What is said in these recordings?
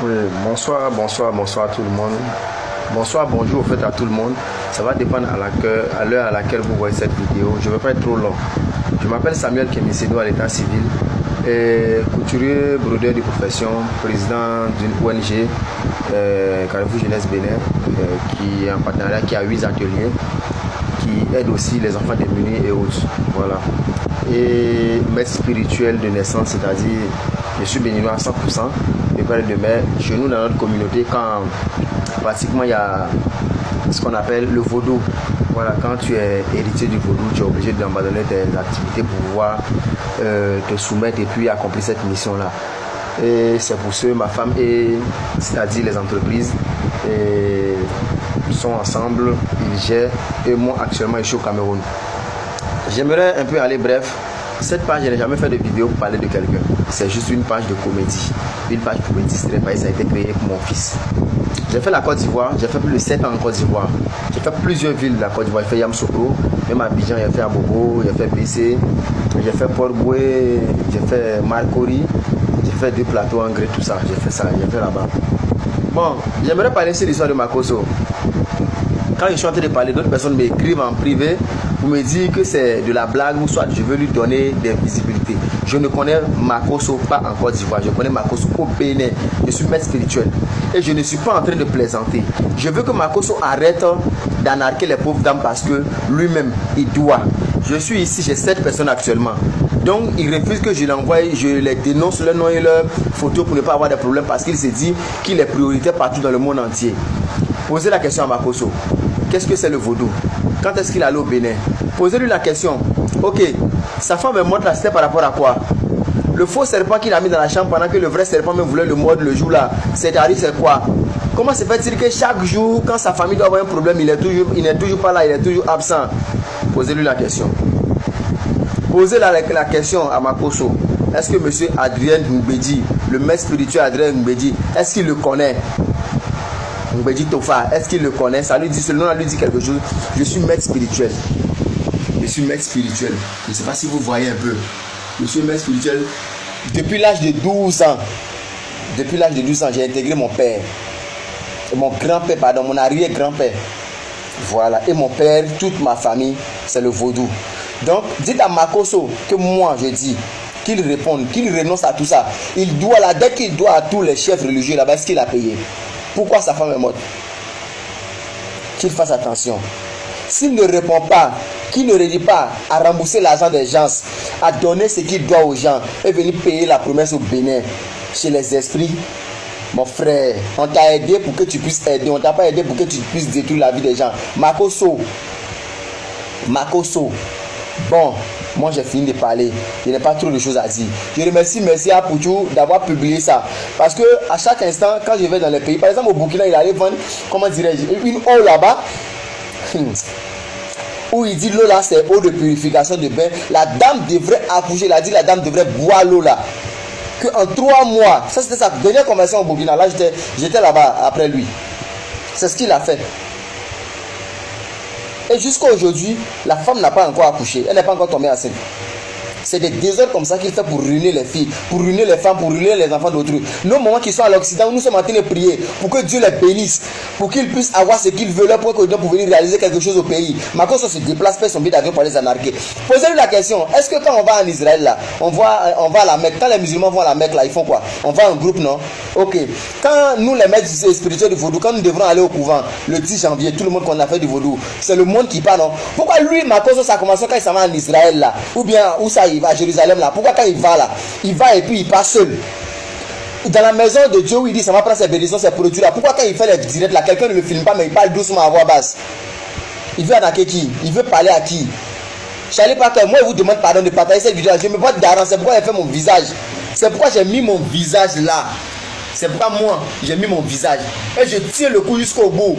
Oui, bonsoir à tout le monde. Bonsoir, bonjour au fait à tout le monde. Ça va dépendre à l'heure à laquelle vous voyez cette vidéo. Je ne vais pas être trop long. Je m'appelle Samuel Kemisedo à l'état civil, couturier, brodeur de profession, président d'une ONG, Carrefour Jeunesse Bénin, qui est en partenariat, qui a 8 ateliers, qui aide aussi les enfants démunis et autres. Voilà. Et maître spirituel de naissance, c'est-à-dire je suis béninois à 100%, de père et de mère. Chez nous, dans notre communauté, quand pratiquement il y a ce qu'on appelle le vaudou. Voilà, quand tu es héritier du vaudou, tu es obligé d'abandonner tes activités pour pouvoir te soumettre et puis accomplir cette mission-là. Et c'est pour ce ma femme et c'est-à-dire les entreprises sont ensemble, ils gèrent, et moi actuellement je suis au Cameroun. J'aimerais un peu aller bref. Cette page, je n'ai jamais fait de vidéo pour parler de quelqu'un. C'est juste une page de comédie. Une page comédie straight, ça a été créé pour mon fils. J'ai fait la Côte d'Ivoire, j'ai fait plus de 7 ans en Côte d'Ivoire. J'ai fait plusieurs villes de la Côte d'Ivoire. J'ai fait Yamoussoukro, même Abidjan, j'ai fait Abobo, j'ai fait BC, j'ai fait Port-Boué, j'ai fait Marcory, j'ai fait 2 plateaux en grès, tout ça. J'ai fait ça, j'ai fait là-bas. Bon, j'aimerais parler sur l'histoire de Makosso. Quand je suis en train de parler, d'autres personnes m'écrivent en privé pour me dire que c'est de la blague ou soit je veux lui donner des visibilités. Je ne connais Makosso pas en Côte d'Ivoire, je connais Makosso au Bénin. Je suis maître spirituel et je ne suis pas en train de plaisanter. Je veux que Makosso arrête d'anarquer les pauvres dames parce que lui-même, il doit. Je suis ici, j'ai 7 personnes actuellement. Donc, il refuse que je l'envoie, je les dénonce leur nom et leur photo pour ne pas avoir de problème parce qu'il se dit qu'il est prioritaire partout dans le monde entier. Posez la question à Makosso. Qu'est-ce que c'est le vaudou? Quand est-ce qu'il allait au Bénin? Posez-lui la question. Ok, sa femme me montre la c'était par rapport à quoi? Le faux serpent qu'il a mis dans la chambre pendant que le vrai serpent me voulait le mordre le jour là, c'est-à-dire c'est quoi? Comment se fait-il que chaque jour, quand sa famille doit avoir un problème, il n'est toujours pas là, il est toujours absent? Posez-lui la question. Posez la question à Makosso. Est-ce que monsieur Adrien Mbedi, le maître spirituel Adrien Mbedi, est-ce qu'il le connaît? Mbedi Tofa, est-ce qu'il le connaît? Ça lui dit, ce nom lui dit quelque chose. Je suis maître spirituel. Je suis maître spirituel. Je ne sais pas si vous voyez un peu. Je suis maître spirituel depuis l'âge de 12 ans. Depuis l'âge de 12 ans, j'ai intégré mon père. Mon grand-père, pardon, mon arrière-grand-père. Voilà. Et mon père, toute ma famille, c'est le vaudou. Donc, dites à Makosso que moi, je dis, qu'il réponde, qu'il renonce à tout ça. Il doit, la dette qu'il doit à tous les chefs religieux là-bas, est-ce qu'il a payé? Pourquoi sa femme est morte? Qu'il fasse attention. S'il ne répond pas, qu'il ne réduit pas à rembourser l'argent des gens, à donner ce qu'il doit aux gens et venir payer la promesse au Bénin, chez les esprits, mon frère, on t'a aidé pour que tu puisses aider, on t'a pas aidé pour que tu puisses détruire la vie des gens. Makosso, bon, moi j'ai fini de parler, je n'ai pas trop de choses à dire. Je remercie à Pouchou d'avoir publié ça. Parce que à chaque instant, quand je vais dans les pays, par exemple au Burkina, il allait vendre, comment dirais-je, une eau là-bas, où il dit l'eau là c'est eau de purification de bain. La dame devrait accoucher, il a dit la dame devrait boire l'eau là. Qu'en 3 mois, ça c'était sa dernière conversation au Burkina, là j'étais là-bas après lui. C'est ce qu'il a fait. Et jusqu'à aujourd'hui, la femme n'a pas encore accouché. Elle n'est pas encore tombée enceinte. C'est des désordres comme ça qu'il fait pour ruiner les filles, pour ruiner les femmes, pour ruiner les enfants d'autrui. Nos mamans qui sont à l'Occident, nous sommes en train de prier pour que Dieu les bénisse, pour qu'ils puissent avoir ce qu'ils veulent pour venir réaliser quelque chose au pays. Makosso se déplace, fait son billet d'avion pour les anarquer. Posez-lui la question, est-ce que quand on va en Israël là, on va à la Mecque, quand les musulmans vont à la Mecque là, ils font quoi? On va en groupe, non? Ok. Quand nous les maîtres spirituels du vaudou, quand nous devrons aller au couvent le 10 janvier, tout le monde qu'on a fait du vaudou, c'est le monde qui part, non? Pourquoi lui, Makosso, ça commence quand il s'en va en Israël là, ou bien où ça il va à Jérusalem là? Pourquoi quand il va là, il va et puis il passe seul? Dans la maison de Dieu où il dit ça va prendre ses bénédictions, ses produits là, pourquoi quand il fait les directs là, quelqu'un ne le filme pas mais il parle doucement à voix basse? Il veut attaquer qui? Il veut parler à qui? Charlie Parker, moi je vous demande pardon de partager cette vidéo là. Je me vois d'arrêt, c'est pourquoi j'ai fait mon visage. C'est pourquoi j'ai mis mon visage là. C'est pourquoi moi j'ai mis mon visage. Et je tire le coup jusqu'au bout.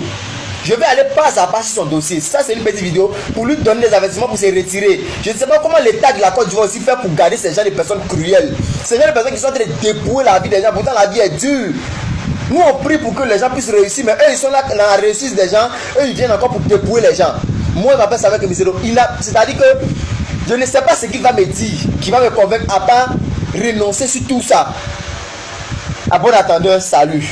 Je vais aller pas à pas sur son dossier. Ça, c'est une petite vidéo pour lui donner des avertissements pour se retirer. Je ne sais pas comment l'État de la Côte d'Ivoire aussi fait pour garder ces gens de personnes cruelles. Ces gens de personnes qui sont en train de dépouiller la vie des gens. Pourtant, la vie est dure. Nous, on prie pour que les gens puissent réussir. Mais eux, ils sont là dans la réussite des gens. Eux, ils viennent encore pour dépouiller les gens. Moi, je m'appelle Samuel Kemisedo. C'est-à-dire que je ne sais pas ce qu'il va me dire, qui va me convaincre à pas renoncer sur tout ça. bon attendeur, salut.